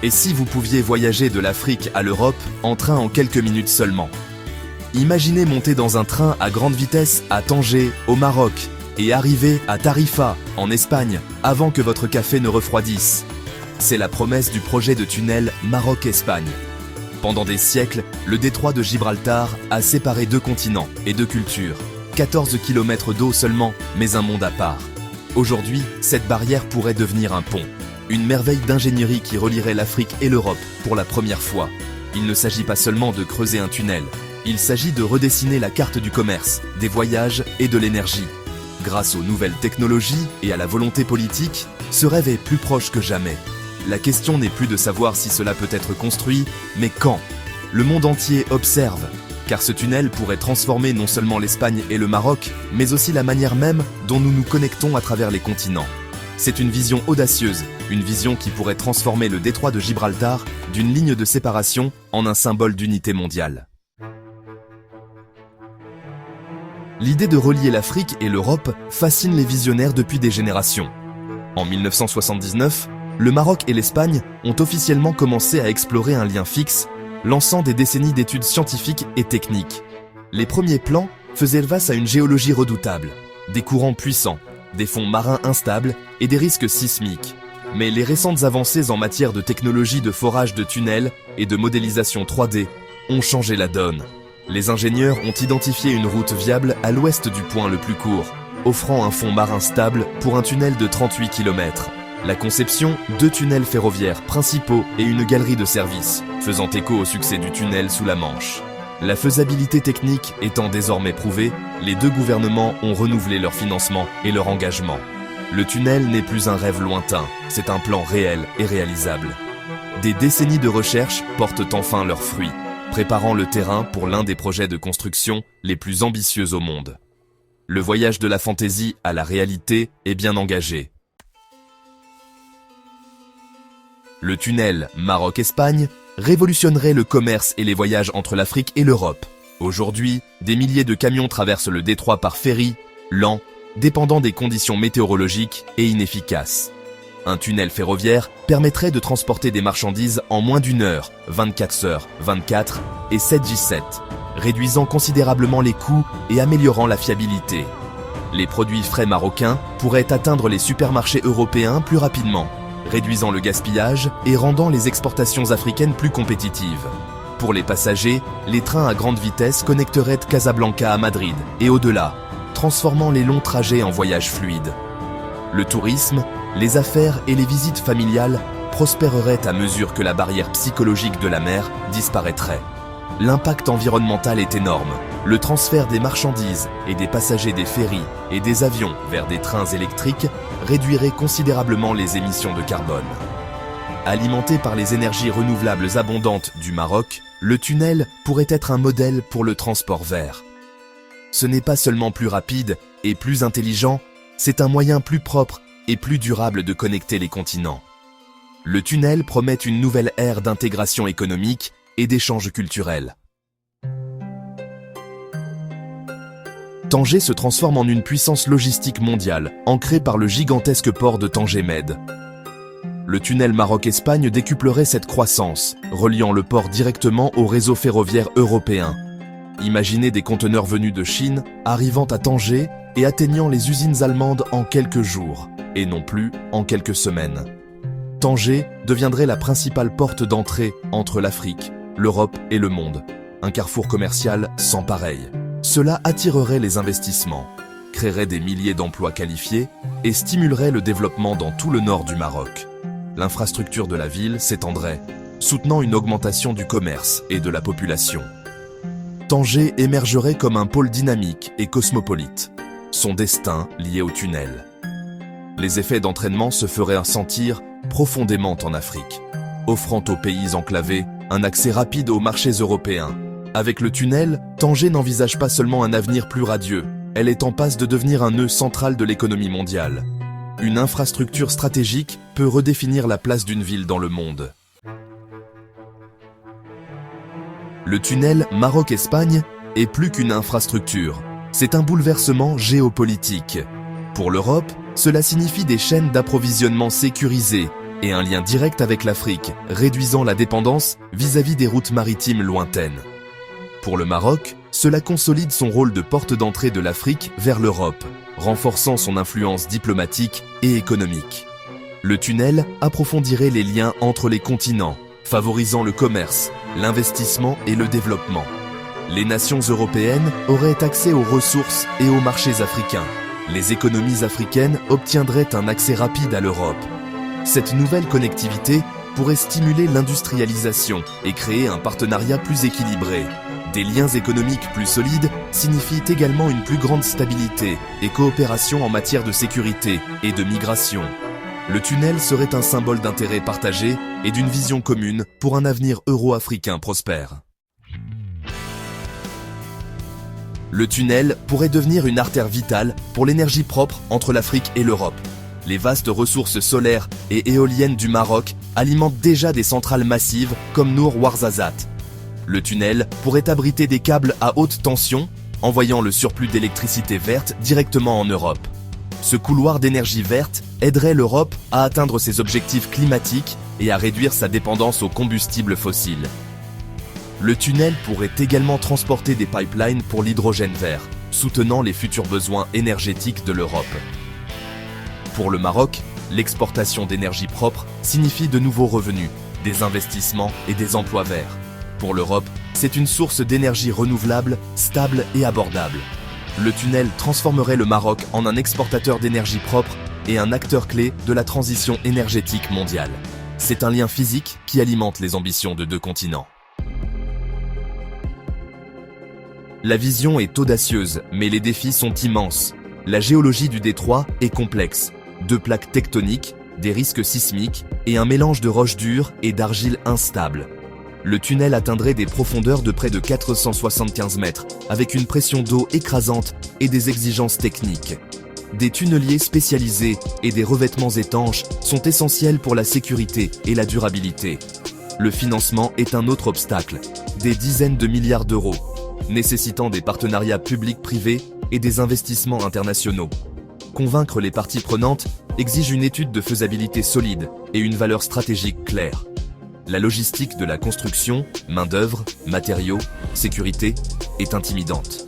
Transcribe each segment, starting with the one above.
Et si vous pouviez voyager de l'Afrique à l'Europe en train en quelques minutes seulement? Imaginez monter dans un train à grande vitesse à Tanger, au Maroc, et arriver à Tarifa, en Espagne, avant que votre café ne refroidisse. C'est la promesse du projet de tunnel Maroc-Espagne. Pendant des siècles, le détroit de Gibraltar a séparé deux continents et deux cultures. 14 km d'eau seulement, mais un monde à part. Aujourd'hui, cette barrière pourrait devenir un pont. Une merveille d'ingénierie qui relierait l'Afrique et l'Europe pour la première fois. Il ne s'agit pas seulement de creuser un tunnel. Il s'agit de redessiner la carte du commerce, des voyages et de l'énergie. Grâce aux nouvelles technologies et à la volonté politique, ce rêve est plus proche que jamais. La question n'est plus de savoir si cela peut être construit, mais quand. Le monde entier observe, car ce tunnel pourrait transformer non seulement l'Espagne et le Maroc, mais aussi la manière même dont nous nous connectons à travers les continents. C'est une vision audacieuse, une vision qui pourrait transformer le détroit de Gibraltar d'une ligne de séparation en un symbole d'unité mondiale. L'idée de relier l'Afrique et l'Europe fascine les visionnaires depuis des générations. En 1979, le Maroc et l'Espagne ont officiellement commencé à explorer un lien fixe, lançant des décennies d'études scientifiques et techniques. Les premiers plans faisaient face à une géologie redoutable, des courants puissants, des fonds marins instables et des risques sismiques. Mais les récentes avancées en matière de technologie de forage de tunnels et de modélisation 3D ont changé la donne. Les ingénieurs ont identifié une route viable à l'ouest du point le plus court, offrant un fond marin stable pour un tunnel de 38 km. La conception, 2 tunnels ferroviaires principaux et une galerie de service, faisant écho au succès du tunnel sous la Manche. La faisabilité technique étant désormais prouvée, les deux gouvernements ont renouvelé leur financement et leur engagement. Le tunnel n'est plus un rêve lointain, c'est un plan réel et réalisable. Des décennies de recherche portent enfin leurs fruits, préparant le terrain pour l'un des projets de construction les plus ambitieux au monde. Le voyage de la fantaisie à la réalité est bien engagé. Le tunnel Maroc-Espagne révolutionnerait le commerce et les voyages entre l'Afrique et l'Europe. Aujourd'hui, des milliers de camions traversent le détroit par ferry, lent, dépendant des conditions météorologiques et inefficaces. Un tunnel ferroviaire permettrait de transporter des marchandises en moins d'une heure, 24h/24 et 7h/7, réduisant considérablement les coûts et améliorant la fiabilité. Les produits frais marocains pourraient atteindre les supermarchés européens plus rapidement, réduisant le gaspillage et rendant les exportations africaines plus compétitives. Pour les passagers, les trains à grande vitesse connecteraient Casablanca à Madrid et au-delà, transformant les longs trajets en voyages fluides. Le tourisme, les affaires et les visites familiales prospéreraient à mesure que la barrière psychologique de la mer disparaîtrait. L'impact environnemental est énorme. Le transfert des marchandises et des passagers des ferries et des avions vers des trains électriques réduirait considérablement les émissions de carbone. Alimenté par les énergies renouvelables abondantes du Maroc, le tunnel pourrait être un modèle pour le transport vert. Ce n'est pas seulement plus rapide et plus intelligent, c'est un moyen plus propre et plus durable de connecter les continents. Le tunnel promet une nouvelle ère d'intégration économique et d'échanges culturels. Tanger se transforme en une puissance logistique mondiale, ancrée par le gigantesque port de Tanger-Med. Le tunnel Maroc-Espagne décuplerait cette croissance, reliant le port directement au réseau ferroviaire européen. Imaginez des conteneurs venus de Chine, arrivant à Tanger et atteignant les usines allemandes en quelques jours, et non plus en quelques semaines. Tanger deviendrait la principale porte d'entrée entre l'Afrique, l'Europe et le monde, un carrefour commercial sans pareil. Cela attirerait les investissements, créerait des milliers d'emplois qualifiés et stimulerait le développement dans tout le nord du Maroc. L'infrastructure de la ville s'étendrait, soutenant une augmentation du commerce et de la population. Tanger émergerait comme un pôle dynamique et cosmopolite, son destin lié au tunnel. Les effets d'entraînement se feraient sentir profondément en Afrique, offrant aux pays enclavés un accès rapide aux marchés européens. Avec le tunnel, Tanger n'envisage pas seulement un avenir plus radieux, elle est en passe de devenir un nœud central de l'économie mondiale. Une infrastructure stratégique peut redéfinir la place d'une ville dans le monde. Le tunnel Maroc-Espagne est plus qu'une infrastructure, c'est un bouleversement géopolitique. Pour l'Europe, cela signifie des chaînes d'approvisionnement sécurisées et un lien direct avec l'Afrique, réduisant la dépendance vis-à-vis des routes maritimes lointaines. Pour le Maroc, cela consolide son rôle de porte d'entrée de l'Afrique vers l'Europe, renforçant son influence diplomatique et économique. Le tunnel approfondirait les liens entre les continents, favorisant le commerce, l'investissement et le développement. Les nations européennes auraient accès aux ressources et aux marchés africains. Les économies africaines obtiendraient un accès rapide à l'Europe. Cette nouvelle connectivité pourrait stimuler l'industrialisation et créer un partenariat plus équilibré. Des liens économiques plus solides signifient également une plus grande stabilité et coopération en matière de sécurité et de migration. Le tunnel serait un symbole d'intérêt partagé et d'une vision commune pour un avenir euro-africain prospère. Le tunnel pourrait devenir une artère vitale pour l'énergie propre entre l'Afrique et l'Europe. Les vastes ressources solaires et éoliennes du Maroc alimentent déjà des centrales massives comme Nour Ouarzazate. Le tunnel pourrait abriter des câbles à haute tension, envoyant le surplus d'électricité verte directement en Europe. Ce couloir d'énergie verte aiderait l'Europe à atteindre ses objectifs climatiques et à réduire sa dépendance aux combustibles fossiles. Le tunnel pourrait également transporter des pipelines pour l'hydrogène vert, soutenant les futurs besoins énergétiques de l'Europe. Pour le Maroc, l'exportation d'énergie propre signifie de nouveaux revenus, des investissements et des emplois verts. Pour l'Europe, c'est une source d'énergie renouvelable, stable et abordable. Le tunnel transformerait le Maroc en un exportateur d'énergie propre et un acteur clé de la transition énergétique mondiale. C'est un lien physique qui alimente les ambitions de deux continents. La vision est audacieuse, mais les défis sont immenses. La géologie du détroit est complexe. 2 plaques tectoniques, des risques sismiques et un mélange de roches dures et d'argile instable. Le tunnel atteindrait des profondeurs de près de 475 mètres, avec une pression d'eau écrasante et des exigences techniques. Des tunneliers spécialisés et des revêtements étanches sont essentiels pour la sécurité et la durabilité. Le financement est un autre obstacle, des dizaines de milliards d'euros, nécessitant des partenariats publics-privés et des investissements internationaux. Convaincre les parties prenantes exige une étude de faisabilité solide et une valeur stratégique claire. La logistique de la construction, main-d'œuvre, matériaux, sécurité, est intimidante.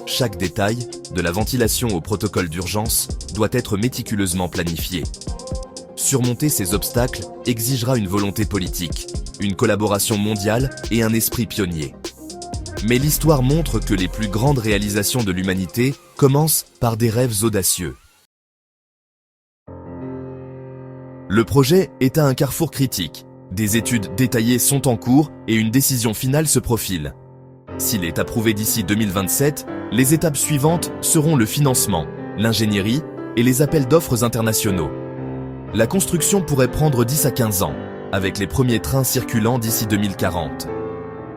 Chaque détail, de la ventilation au protocole d'urgence, doit être méticuleusement planifié. Surmonter ces obstacles exigera une volonté politique, une collaboration mondiale et un esprit pionnier. Mais l'histoire montre que les plus grandes réalisations de l'humanité commencent par des rêves audacieux. Le projet est à un carrefour critique. Des études détaillées sont en cours et une décision finale se profile. S'il est approuvé d'ici 2027, les étapes suivantes seront le financement, l'ingénierie et les appels d'offres internationaux. La construction pourrait prendre 10 à 15 ans, avec les premiers trains circulant d'ici 2040.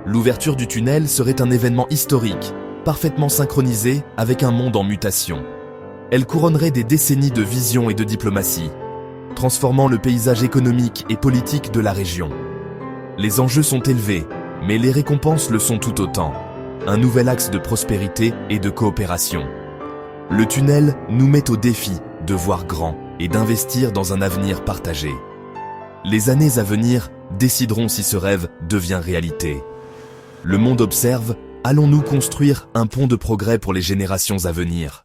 L'ouverture du tunnel serait un événement historique, parfaitement synchronisé avec un monde en mutation. Elle couronnerait des décennies de vision et de diplomatie, transformant le paysage économique et politique de la région. Les enjeux sont élevés, mais les récompenses le sont tout autant. Un nouvel axe de prospérité et de coopération. Le tunnel nous met au défi de voir grand et d'investir dans un avenir partagé. Les années à venir décideront si ce rêve devient réalité. Le monde observe, allons-nous construire un pont de progrès pour les générations à venir ?